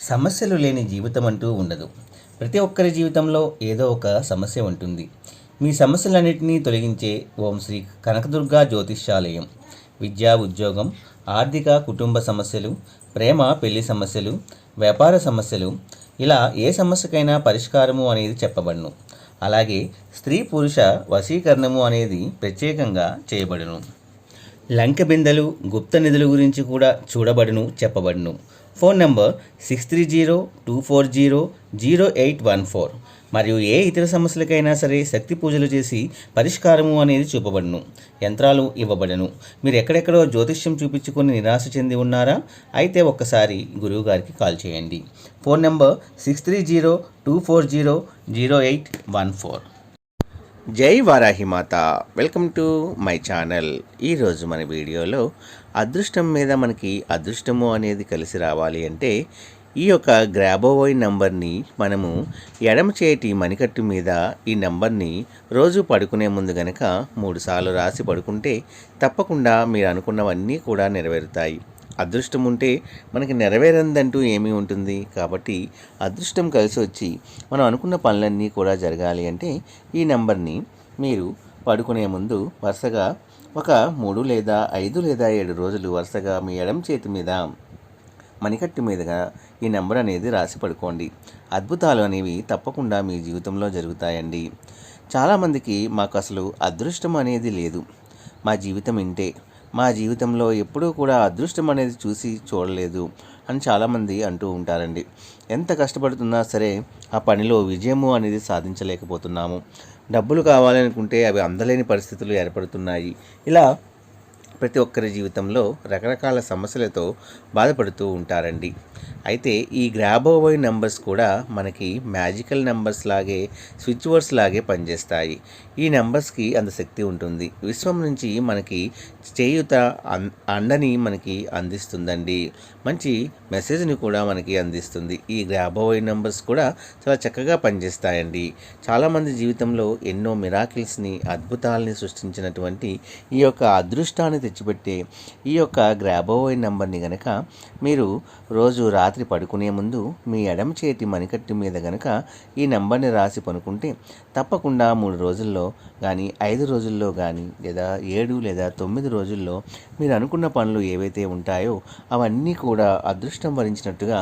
సమస్యలు లేని జీవితం అంటూ ఉండదు. ప్రతి ఒక్కరి జీవితంలో ఏదో ఒక సమస్య ఉంటుంది. మీ సమస్యలన్నింటినీ తొలగించే ఓం శ్రీ కనకదుర్గా జ్యోతిష్యాలయం. విద్యా, ఉద్యోగం, ఆర్థిక, కుటుంబ సమస్యలు, ప్రేమ, పెళ్లి సమస్యలు, వ్యాపార సమస్యలు, ఇలా ఏ సమస్యకైనా పరిష్కారము అనేది చెప్పబడును. అలాగే స్త్రీ పురుష వశీకరణము అనేది ప్రత్యేకంగా చేయబడును. లంక బిందెలు, గుప్త నిధుల గురించి కూడా చూడబడును, చెప్పబడును. Phone number 6302400814. మరియు ఏ ఇతర సమస్యలకైనా సరే శక్తి పూజలు చేసి పరిష్కారము అనేది చూపబడును. యంత్రాలు ఇవ్వబడను. మీరు ఎక్కడెక్కడో జ్యోతిష్యం చూపించుకొని నిరాశ చెంది ఉన్నారా? అయితే ఒక్కసారి గురువు గారికి కాల్ చేయండి. Phone number 6302400814. జై Varahi Mata. Welcome to my channel. ఈరోజు మన వీడియోలో అదృష్టం మీద మనకి అదృష్టము అనేది కలిసి రావాలి అంటే ఈ యొక్క గ్రాబోవోయ్ నంబర్ని మనము ఎడమ చేతి మణికట్టు మీద ఈ నంబర్ని రోజు పడుకునే ముందు గనక 3 సార్లు రాసి పడుకుంటే తప్పకుండా మీరు అనుకున్నవన్నీ కూడా నెరవేరుతాయి. అదృష్టం ఉంటే మనకి నెరవేరందంటూ ఏమీ ఉంటుంది. కాబట్టి అదృష్టం కలిసి వచ్చి మనం అనుకున్న పనులన్నీ కూడా జరగాలి అంటే ఈ నెంబర్ని మీరు పడుకునే ముందు వరుసగా ఒక 3 లేదా 5 లేదా 7 రోజులు వరుసగా మీ ఎడమ చేతి మీద మణికట్టు మీదుగా ఈ నెంబర్ అనేది రాసి పడుకోండి. అద్భుతాలు అనేవి తప్పకుండా మీ జీవితంలో జరుగుతాయండి. చాలామందికి మాకు అసలు అదృష్టం అనేది లేదు, మా జీవితం ఇంతే, మా జీవితంలో ఎప్పుడూ కూడా అదృష్టం అనేది చూడలేదు అని చాలామంది అంటూ ఉంటారండి. ఎంత కష్టపడుతున్నా సరే ఆ పనిలో విజయము అనేది సాధించలేకపోతున్నాము. డబ్బులు కావాలనుకుంటే అవి అందలేని పరిస్థితులు ఏర్పడుతున్నాయి. ఇలా ప్రతి ఒక్కరి జీవితంలో రకరకాల సమస్యలతో బాధపడుతూ ఉంటారండి. అయితే ఈ గ్రాబోవోయ్ నెంబర్స్ కూడా మనకి మ్యాజికల్ నెంబర్స్ లాగే, స్విచ్ వర్డ్స్ లాగే పనిచేస్తాయి. ఈ నెంబర్స్కి అంత శక్తి ఉంటుంది. విశ్వం నుంచి మనకి చేయుత అండని మనకి అందిస్తుందండి. మంచి మెసేజ్ని కూడా మనకి అందిస్తుంది. ఈ గ్రాబోవోయ్ నెంబర్స్ కూడా చాలా చక్కగా పనిచేస్తాయండి. చాలామంది జీవితంలో ఎన్నో మిరాకిల్స్ని, అద్భుతాలని సృష్టించినటువంటి ఈ యొక్క అదృష్టాన్ని తెచ్చిపెట్టే ఈ యొక్క గ్రాబోవోయ్ నెంబర్ని గనక మీరు రోజు రాత్రి పడుకునే ముందు మీ ఎడమ చేతి మణికట్టు మీద గనక ఈ నెంబర్ని రాసి పనుకుంటే తప్పకుండా 3 రోజుల్లో కానీ 5 రోజుల్లో కానీ లేదా 7 లేదా 9 రోజుల్లో మీరు అనుకున్న పనులు ఏవైతే ఉంటాయో అవన్నీ కూడా అదృష్టం వరించినట్టుగా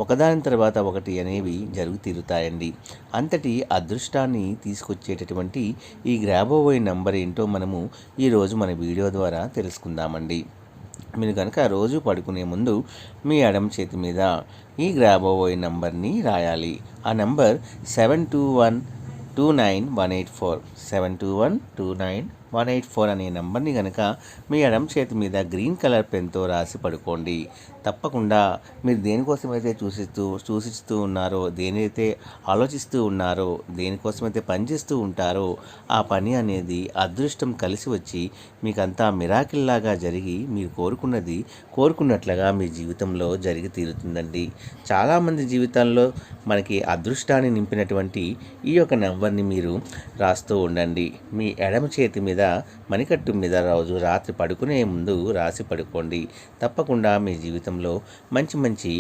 ఒకదాని తర్వాత ఒకటి అనేవి జరుగు తీరుతాయండి. అంతటి అదృష్టాన్ని తీసుకొచ్చేటటువంటి ఈ గ్రాబోవోయ్ నెంబర్ ఏంటో మనము ఈరోజు మన వీడియో ద్వారా తెలుసుకుందామండి. మీరు కనుక రోజు పడుకునే ముందు మీ ఎడమ చేతి మీద ఈ గ్రాబోవోయ్ నంబర్ని రాయాలి. ఆ నంబర్ 72129184 72129184 అనే నంబర్ని కనుక మీ ఎడమ చేతి మీద గ్రీన్ కలర్ పెన్తో రాసి పడుకోండి. తప్పకుండా మీరు దేనికోసమైతే సూచిస్తూ ఉన్నారో, దేనైతే ఆలోచిస్తూ ఉన్నారో, దేనికోసమైతే పనిచేస్తూ ఉంటారో ఆ పని అనేది అదృష్టం కలిసి వచ్చి మీకంతా మిరాకిల్లాగా జరిగి మీరు కోరుకున్నట్లుగా మీ జీవితంలో జరిగి తీరుతుందండి. చాలామంది జీవితాల్లో మనకి అదృష్టాన్ని నింపినటువంటి ఈ యొక్క నెంబర్ని మీరు రాస్తూ ఉండండి. మీ ఎడమ చేతి మీద మణికట్టు మీద రోజు రాత్రి పడుకునే ముందు రాసి పడుకోండి. తప్పకుండా మీ జీవితంలో మంచి మంచి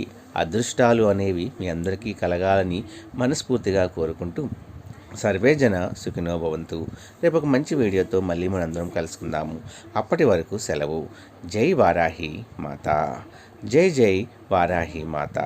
అదృష్టాలు అనేవి మీ అందరికీ కలగాలని మనస్ఫూర్తిగా కోరుకుంటూ సర్వే జన సుఖినో భవంతు. రేపు ఒక మంచి వీడియోతో మళ్ళీ మనందరం కలుసుకుందాము. అప్పటి వరకు సెలవు. జై వారాహి మాత. జై జై వారాహి మాత.